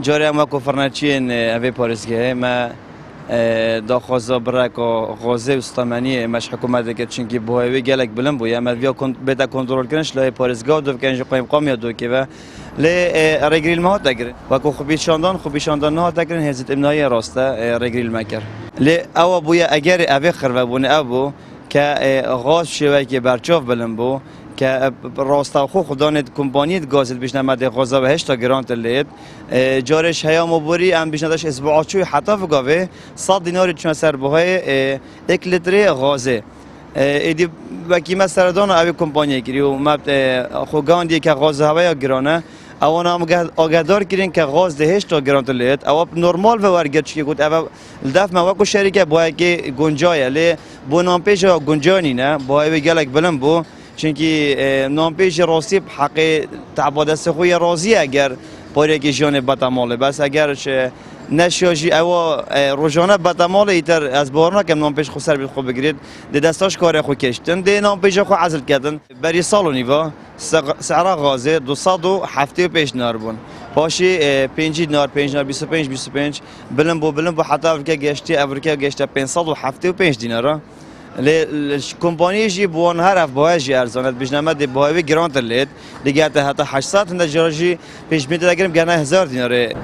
جاری ما کفرنچین اوی پارسگه ما داخواست برای غازه استمانی مش حکومت که چنکی بهایی گلک بلند بوده اما ویا بده کنترل کنش لای پارسگاه دو کنج قایم قامی دو که و ل رگریل ما تگره و کو خوبیشاندان نه تگرن هزت امنای راسته رگریل مکر ل او بویا اگر اوی خربه بونه ابو که غاز شوی که برچاف بلند بو که راستا خو خدا نت کمپانی گازت بیش نمده غازه به 8 گرانت لید جارش هیا مبوری ام بیش نداش اسبوعچوی حتی فگاوه 100 دینار چون سر بهای 1 لیتر غازه ایدی وکی ما سردان اوی کمپانی کریو ما خو گاندی که غاز هوا گرانه اونا هم آگدار کردن که غاز ده 8 گرانت لید او نرمال و ورگرد چی گفت او الدف ما وکو شریکه باید که گنجایه لی بو نام پیش گنجانی نه باید گلک بلند بو چونکی نام پیش راستی حق تعباد است خوی راضی اگر پاره که جان بتماله بس اگر نشاجی او روزانه بتماله ایتر از بارنا که نام پیش خو سر بید خو بگیرید ده دستاش کار خو کشتن ده نام پیش خو عزل کردن بری سالو نیوا سعر غازه 275 دینار بون باشی 5 دینار 5 دینار 25 بلند بو حتی افریقا گشته 575 دینار ل کمپانی جی بوان هر اف باید جی ارزانت بیشنامه دی باید گرانت لید دیگه حتی 800 هنده جارجی پیش میده دگرم گناه 1000 دیناره